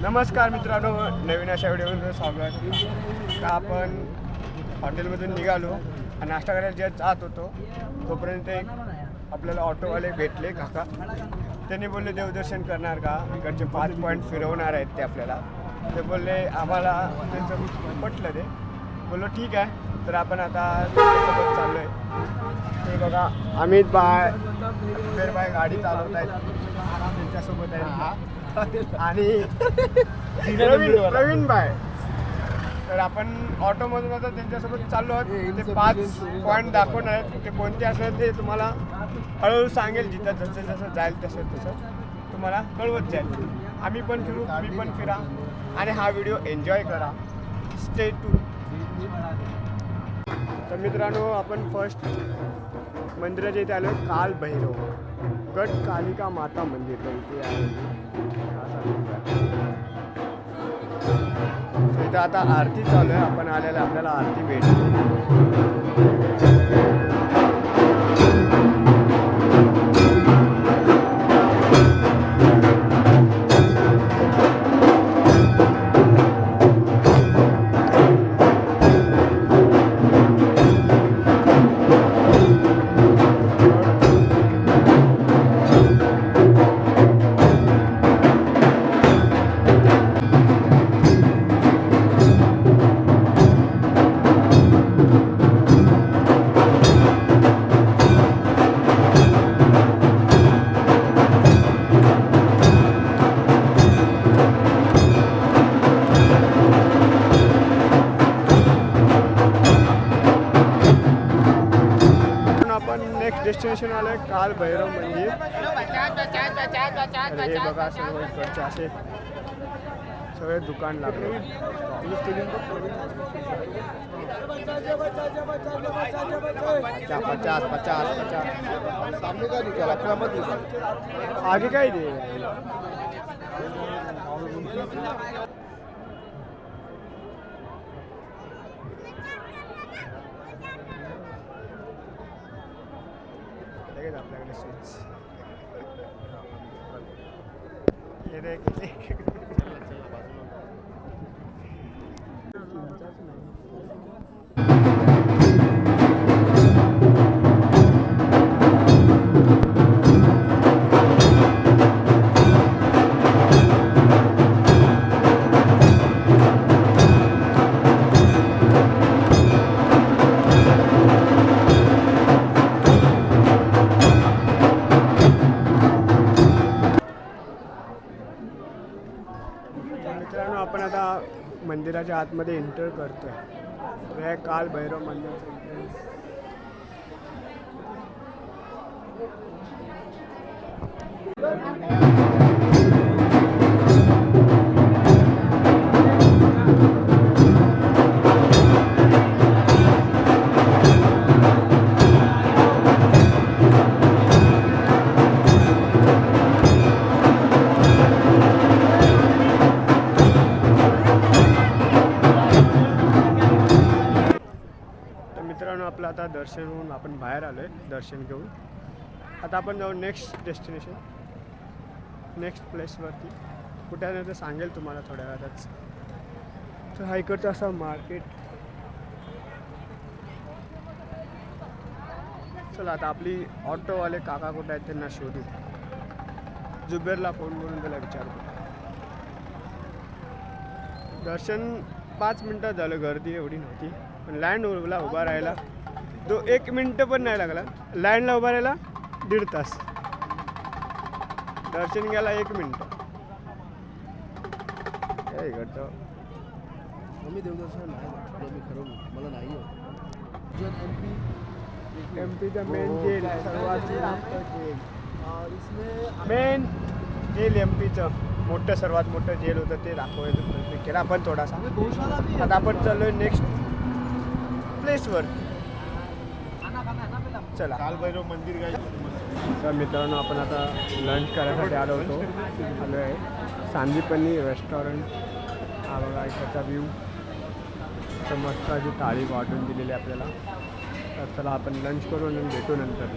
नमस्कार मित्रांनो, नवीन अशा व्हिडिओमध्ये स्वागत. आपण हॉटेलमधून निघालो आणि नाश्ता करायला जे जात होतो तोपर्यंत एक आपल्याला ऑटोवाले भेटले काका. त्यांनी बोलले देवदर्शन करणार का, इकडचे 5 पॉईंट फिरवणार आहेत ते आपल्याला. ते बोलले आम्हाला, त्यांचं पटलं ते. बोललो ठीक आहे. तर आपण आता त्यांच्यासोबत चाललो आहे. ते बघा अमित बाय बाय गाडी चालवत आहेत, त्यांच्यासोबत आहे आणि प्रवीण बाय. तर आपण ऑटोमधून आता त्यांच्यासोबत चाललो आहोत. ते 5 पॉईंट दाखवणार आहेत. ते कोणते असणार ते तुम्हाला हळूहळू सांगेल. जिथं जसं जसं जाईल तसं तसं तुम्हाला कळवत जाईल. आम्ही पण फिरू, तुम्ही पण फिरा आणि हा व्हिडिओ एन्जॉय करा. स्टे टू. तर मित्रांनो, आपण फर्स्ट मंदिराच्या इथे आलो. काल भैरव गट कालिका माता मंदिर इथे आहे. इथं आता आरती चालू आहे. आपण आलेला आपल्याला आरती भेटली. डेस्टिनेशन आलं आहे काल भैरव मंदिर. हे बघा सर्व इकडचे असे सगळे दुकान लागले. 50 सामने का निकाल अपना मत निकाल, आगे का ही दे. आपल्याकडे स्विच हे देख. मित्रांनो, आपण आता मंदिराच्या आतमध्ये एंटर करतोय. हे काल भैरव मंदिर. मित्रांनो, आपलं आता दर्शन होऊन आपण बाहेर आलो आहे. दर्शन घेऊन आता आपण जाऊ नेक्स्ट डेस्टिनेशन, नेक्स्ट प्लेसवरती. कुठे आहे ते सांगेल तुम्हाला थोड्या वेळातच. तर हा इकडचा असा मार्केट. चला आता आपली ऑटोवाले काका कुठे आहेत त्यांना शोधू. जुबेरला फोन करून त्याला विचारतो. दर्शन 5 मिनटात झालं. गर्दी एवढी नव्हती, पण लँडला उभा राहायला 1 मिनटं पण नाही लागला. लँडला उभा राहायला 1.5 तास. दर्शन घ्यायला 1 मिनटं. काय इकडचं आम्ही देवदर्शन नाही, मी खरं मला नाही. एमपीचं मेन जेल आहे, सर्वात मेन जेल एमपीचं मोठं, सर्वात मोठं जेल होतं ते दाखवायचं प्रयत्न केला आपण थोडासा. आता आपण चाललोय नेक्स्ट प्लेसवर. चला. काल भैरव मंदिर काय. तर मित्रांनो, आपण आता लंच करायसाठी आलो होतो. आलो आहे सांदीपनी रेस्टॉरंट. हा बघा इकडचा व्ह्यू. मस्त अशी थाळी वाटून दिलेली आपल्याला. तर चला आपण लंच करू आणि भेटू नंतर.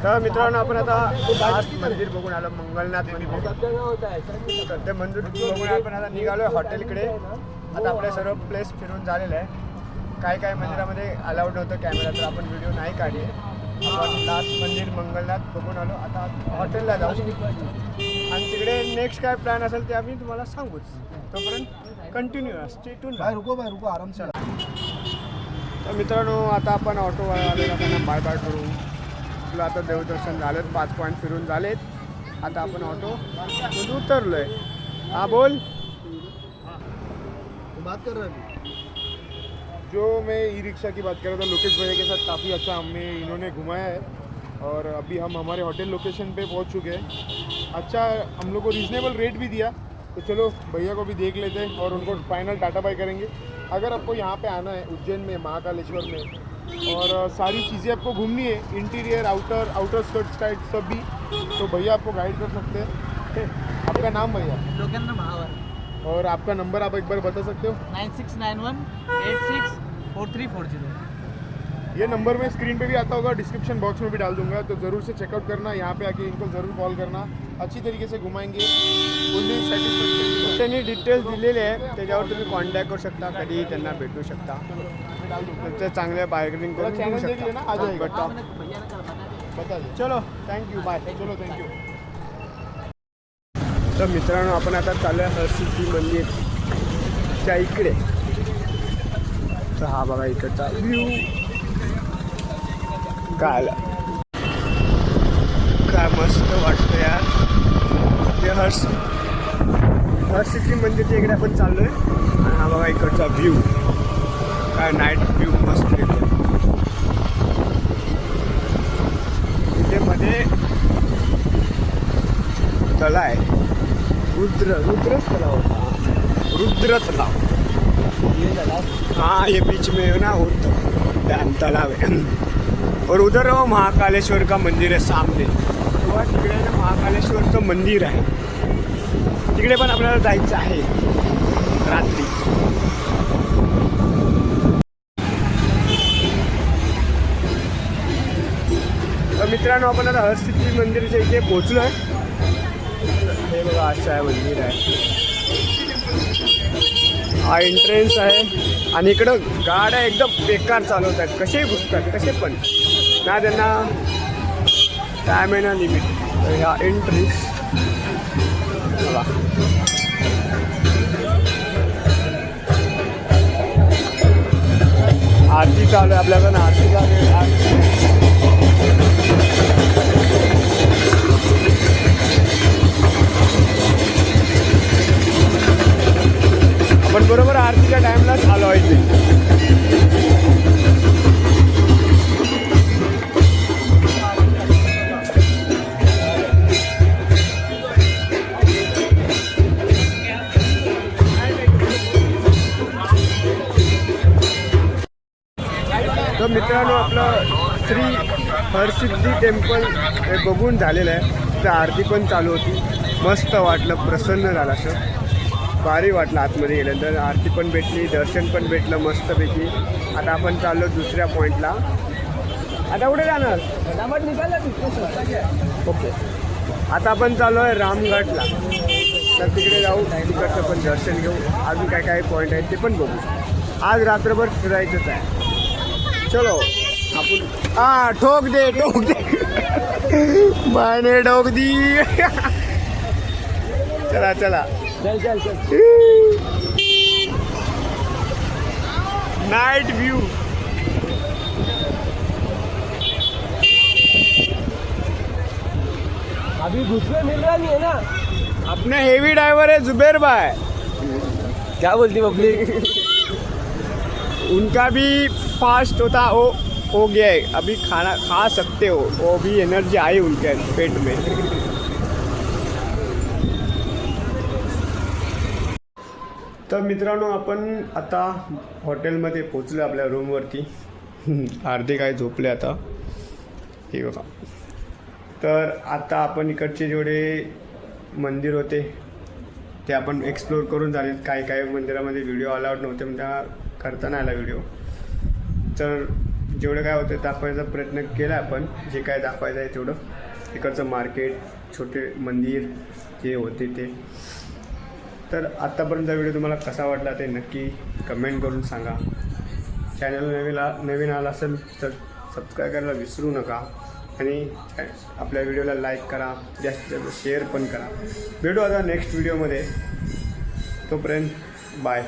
तर मित्रांनो आपण आता लास्ट मंदिर बघून आलो, मंगलनाथ मंदिर. तर ते मंदिर बघून आपण आता निघालो हॉटेलकडे. आता आपले सर्व प्लेस फिरून झालेलं आहे. काय काय मंदिरामध्ये अलाउड नव्हतं कॅमेरा, तर आपण व्हिडिओ नाही काढले. आपण लास्ट मंदिर मंगलनाथ बघून आलो. आता हॉटेलला जाऊ आणि तिकडे नेक्स्ट काय प्लॅन असेल ते आम्ही तुम्हाला सांगूच. तोपर्यंत कंटिन्यू स्टे ट्यून. भाई रुको आराम से. तर मित्रांनो आता आपण ऑटो आलेला त्यांना बाय बाय करू. आपलं आता देवदर्शन झालं, 5 पॉईंट फिरून झालेत. आता आपण ऑटोमधून उतरलो आहे. हा बोल. बात कर रहे हैं. जो मैं ई रिक्शा की बात कर रहा था, लोकेश भैया के साथ काफ़ी अच्छा हमें इन्होंने घुमाया है और अभी हम हमारे होटल लोकेशन पे पहुंच चुके हैं. अच्छा हम लोग को रीज़नेबल रेट भी दिया, तो चलो भैया को भी देख लेते हैं और उनको फाइनल टाटा बाय करेंगे. अगर आपको यहाँ पे आना है उज्जैन में, महाकालेश्वर में, और सारी चीज़ें आपको घूमनी है, इंटीरियर आउटर स्कर्ट्स टाइप सब भी, तो भैया आपको गाइड कर सकते हैं. आपका नाम भैया लोकेंद्र महावर. और आपका नंबर आप एक बार बता सकते हो? 9691 864340. ये नंबर मैं स्क्रीन पे भी आता होगा, डिस्क्रिप्शन बॉक्स में भी डाल दूंगा, तो ज़रूर से चेकआउट करना. यहाँ पे आके इनको ज़रूर कॉल करना, अच्छी तरीके से घुमाएंगे. Fully satisfaction. त्यांनी डिटेल्स दिलेले आहे, त्याच्यावर तुम्ही कॉन्टॅक्ट करू शकता, कधीही त्यांना भेटू शकता. त्यांचं चांगल्या बार्गेनिंग करून घेऊ चॅनल देख लेना, आ जाएगा. शकता. भैया ने कल बना बता दे. चलो थँक्यू बाय. चलो थँक्यू. तर मित्रांनो आपण आता चालू आहे हरसिद्धी मंदिरच्या इकडे. तर हा बघा इकडचा व्ह्यू. काय मस्त वाटतं यार. ते हरसिद्धी मंदिरच्या इकडे आपण चाललो आहे. आणि हा बघा इकडचा व्ह्यू. काय नाईट व्ह्यू मस्त येतो. इथे मध्ये तलाव आहे, रुद्र तलाव होता. रुद्र तलाव. हाँ ये बीच में है ना, वो डैम तालाब है. और उधर वो महाकालेश्वर का मंदिर है सामने. तेव्हा तिकडे ना महाकालेश्वरचं मंदिर आहे. तिकडे पण आपल्याला जायचं आहे रात्री. तर मित्रांनो आपण आता हरसिद्धी मंदिरच्या इथे पोहोचलो आहे. हे बघा असं आहे मंदिर आहे. हा एंट्रन्स आहे आणि इकडं गाड्या एकदम बेकार चालवत आहेत. कसेही घुसतात, कसे पण ना, त्यांना टाईम आहे ना लिमिट. तर ह्या एंट्रीज बघा. आरती चालू आहे आपल्याकडं. आरती चालू आहे. आपण बरोबर आरतीच्या टाईमलाच आलो आहे इथे. तर मित्रांनो आपलं श्री हरसिद्धी टेम्पल हे बघून झालेलं आहे. तर आरती पण चालू होती. मस्त वाटलं, प्रसन्न झालं, असं भारी वाटलं. आतमध्ये गेल्यानंतर आरती पण भेटली, दर्शन पण भेटलं मस्तपैकी. आता आपण चाललो दुसऱ्या पॉईंटला. आता कुठे जाणार? ओके. आता आपण चाललो आहे रामघाटला. तर तिकडे जाऊ, तिकडचं पण दर्शन घेऊ. अजून काय काय पॉईंट आहेत ते पण बघू. आज रात्रभर फिरायचंच आहे. चलो आपण ठोक दे बायने ठोक दी. चला चल. Knight view. अभी घुसने मिल रहा नहीं है ना. अपने हेवी ड्राइवर है जुबेर भाई. क्या बोलती पब्लिक. उनका भी फास्ट होता हो गया है. अभी खाना खा सकते हो. वो भी एनर्जी आई उनके पेट में. तर मित्रांनो आपण आता हॉटेलमध्ये पोचलो आपल्या रूमवरती. अर्धे काय झोपले आता. हे बघा. तर आता आपण इकडचे जेवढे मंदिर होते ते आपण एक्सप्लोर करून झाले. काही काही मंदिरामध्ये व्हिडिओ अलाउड नव्हते, म्हणजे करता नाही आला व्हिडिओ. तर जेवढं काय होतं दाखवायचा प्रयत्न केला आपण, जे काय दाखवायचं आहे तेवढं. इकडचं मार्केट, छोटे मंदिर जे होते ते. तर आत्तापर्यंतचा व्हिडिओ तुम्हाला कसा वाटला ते नक्की कमेंट करून सांगा. चॅनल नवीन आला असेल तर सबस्क्राईब करायला विसरू नका आणि आपल्या व्हिडिओला लाईक करा, जास्तीत जास्त शेअर पण करा. भेटू आता नेक्स्ट व्हिडिओमध्ये. तोपर्यंत बाय.